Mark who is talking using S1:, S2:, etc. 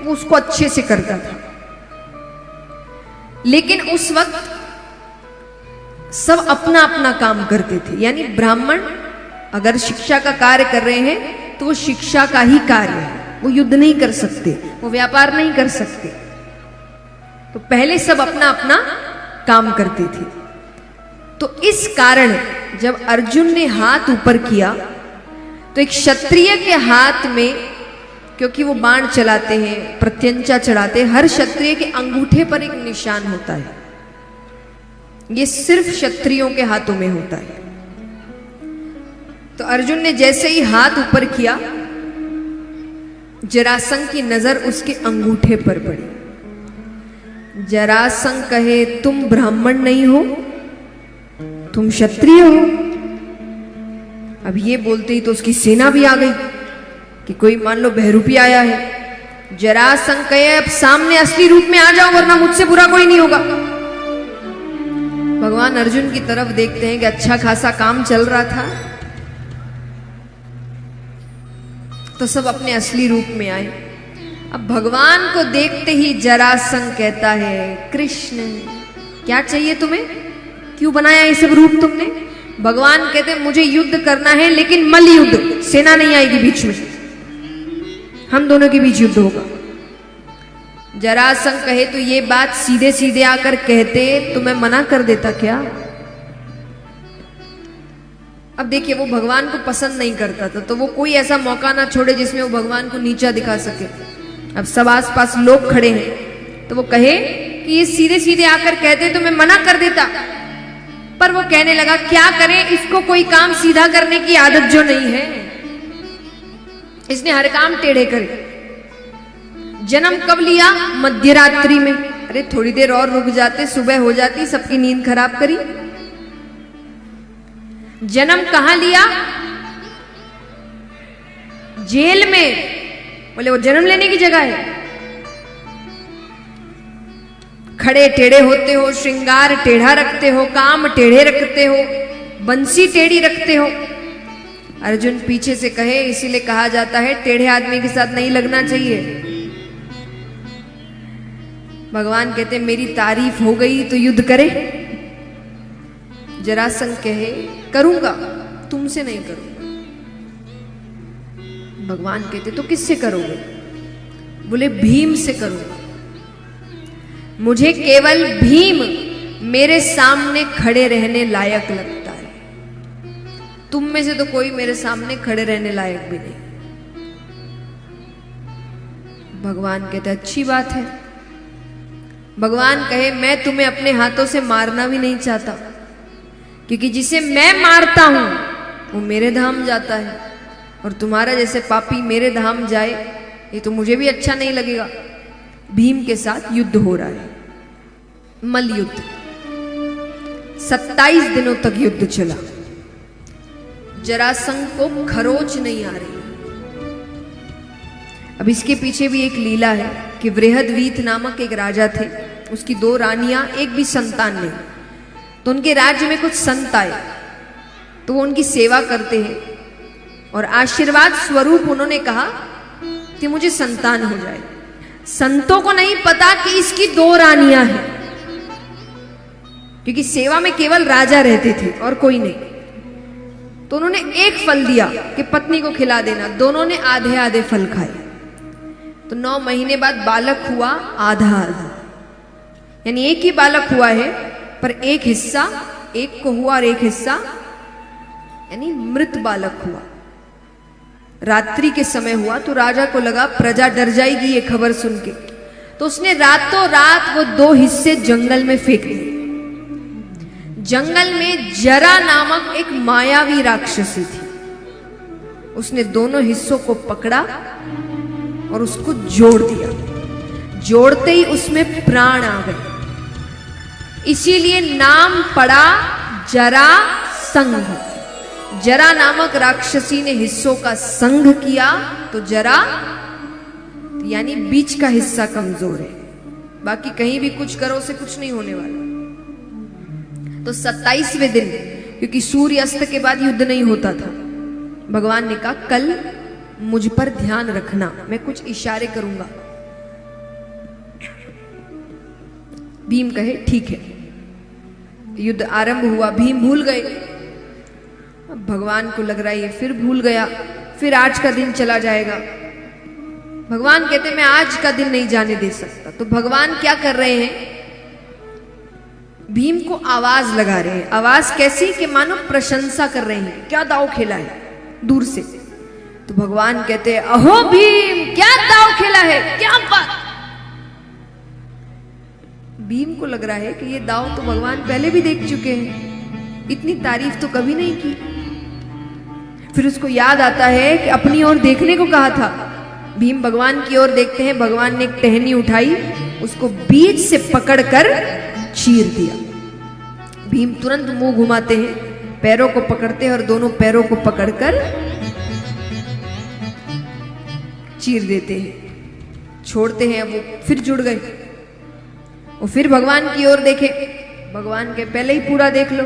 S1: वो उसको अच्छे से करता था। लेकिन उस वक्त सब अपना अपना काम करते थे, यानी ब्राह्मण अगर शिक्षा का कार्य कर रहे हैं तो वो शिक्षा का ही कार्य है, वो युद्ध नहीं कर सकते, वो व्यापार नहीं कर सकते। तो पहले सब अपना अपना काम करते थे। तो इस कारण जब अर्जुन ने हाथ ऊपर किया तो एक क्षत्रिय के हाथ में, क्योंकि वो बाण चलाते हैं, प्रत्यंचा चढ़ाते हैं, हर क्षत्रिय के अंगूठे पर एक निशान होता है। ये सिर्फ क्षत्रियों के हाथों में होता है। तो अर्जुन ने जैसे ही हाथ ऊपर किया, जरासंध की नजर उसके अंगूठे पर पड़ी। जरासंध कहे, तुम ब्राह्मण नहीं हो, तुम क्षत्रिय हो। अब ये बोलते ही तो उसकी सेना भी आ गई कि कोई मान लो बहरूपी आया है। जरासंध कहे, अब सामने असली रूप में आ जाओ वरना मुझसे बुरा कोई नहीं होगा। भगवान अर्जुन की तरफ देखते हैं कि अच्छा खासा काम चल रहा था, तो सब अपने असली रूप में आए। अब भगवान को देखते ही जरासंध कहता है, कृष्ण क्या चाहिए तुम्हें, क्यों बनाया ये सब रूप तुमने? भगवान कहते हैं, मुझे युद्ध करना है, लेकिन मल्ल युद्ध, सेना नहीं आएगी बीच में, हम दोनों के बीच युद्ध होगा। जरासंध कहे, तो ये बात सीधे सीधे आकर कहते तो मैं मना कर देता क्या? अब देखिए, वो भगवान को पसंद नहीं करता था, तो वो कोई ऐसा मौका ना छोड़े जिसमें वो भगवान को नीचा दिखा सके। अब सब आसपास लोग खड़े हैं, तो वो कहे कि ये सीधे सीधे आकर कहते तो मैं मना कर देता। पर वो कहने लगा, क्या करें, इसको कोई काम सीधा करने की आदत जो नहीं है, इसने हर काम टेढ़े करे। जन्म कब लिया? मध्यरात्रि में। अरे थोड़ी देर और रुक जाते, सुबह हो जाती, सबकी नींद खराब करी। जन्म कहां लिया? जेल में। बोले वो जन्म लेने की जगह है? खड़े टेढ़े होते हो, श्रृंगार टेढ़ा रखते हो, काम टेढ़े रखते हो, बंसी टेढ़ी रखते हो। अर्जुन पीछे से कहे, इसीलिए कहा जाता है टेढ़े आदमी के साथ नहीं लगना चाहिए। भगवान कहते, मेरी तारीफ हो गई तो युद्ध करे। जरासंध कहे, करूंगा, तुमसे नहीं करूंगा। भगवान कहते, तो किससे करोगे? बोले, भीम से करूंगा। मुझे केवल भीम मेरे सामने खड़े रहने लायक लगता है, तुम में से तो कोई मेरे सामने खड़े रहने लायक भी नहीं। भगवान कहते, अच्छी बात है। भगवान कहे, मैं तुम्हें अपने हाथों से मारना भी नहीं चाहता, क्योंकि जिसे मैं मारता हूं वो मेरे धाम जाता है, और तुम्हारा जैसे पापी मेरे धाम जाए ये तो मुझे भी अच्छा नहीं लगेगा। भीम के साथ युद्ध हो रहा है, मल्ल युद्ध। 27 दिनों तक युद्ध चला। जरासंध को खरोच नहीं आ रही। अब इसके पीछे भी एक लीला है कि बृहदवीत नामक एक राजा थे, उसकी 2 रानियां, एक भी संतान नहीं। तो उनके राज्य में कुछ संत आए, तो वो उनकी सेवा करते हैं, और आशीर्वाद स्वरूप उन्होंने कहा कि मुझे संतान हो जाए। संतों को नहीं पता कि इसकी 2 रानियां हैं, क्योंकि सेवा में केवल राजा रहते थे और कोई नहीं। तो उन्होंने एक फल दिया कि पत्नी को खिला देना। दोनों ने आधे आधे फल खाए। तो 9 महीने बाद बालक हुआ आधा आधा, यानी एक ही बालक हुआ है, पर एक हिस्सा एक को हुआ और एक हिस्सा यानी मृत बालक हुआ। रात्रि के समय हुआ तो राजा को लगा प्रजा डर जाएगी ये खबर सुन के, तो उसने रातों रात वो 2 हिस्से जंगल में फेंक दिए। जंगल में जरा नामक एक मायावी राक्षसी थी, उसने दोनों हिस्सों को पकड़ा और उसको जोड़ दिया। जोड़ते ही उसमें प्राण आ गए, इसीलिए नाम पड़ा जरासंध। जरा नामक राक्षसी ने हिस्सों का संघ किया, तो जरा यानी बीच का हिस्सा कमजोर है, बाकी कहीं भी कुछ करो उसे कुछ नहीं होने वाला। तो 27वें दिन, क्योंकि सूर्य अस्त के बाद युद्ध नहीं होता था, भगवान ने कहा कल मुझ पर ध्यान रखना, मैं कुछ इशारे करूंगा, भीम कहे ठीक है। युद्ध आरंभ हुआ, भीम भूल गए। अब भगवान को लग रहा है ये फिर भूल गया, फिर आज का दिन चला जाएगा। भगवान कहते मैं आज का दिन नहीं जाने दे सकता। तो भगवान क्या कर रहे हैं, भीम को आवाज लगा रहे हैं। आवाज कैसी कि मानो प्रशंसा कर रहे हैं, क्या दाव खेला है दूर से। तो भगवान कहते हैं अहो भीम, क्या दाव खेला है, क्या बात। भीम को लग रहा है कि ये दाव तो भगवान पहले भी देख चुके हैं, इतनी तारीफ तो कभी नहीं की। फिर उसको याद आता है कि अपनी ओर देखने को कहा था। भीम भगवान की ओर देखते हैं, भगवान ने एक टहनी उठाई, उसको बीच से पकड़कर चीर दिया। भीम तुरंत मुंह घुमाते हैं, पैरों को पकड़ते हैं और दोनों पैरों को पकड़कर चीर देते हैं, छोड़ते हैं। वो फिर जुड़ गए। और फिर भगवान की ओर देखे, भगवान के पहले ही पूरा देख लो।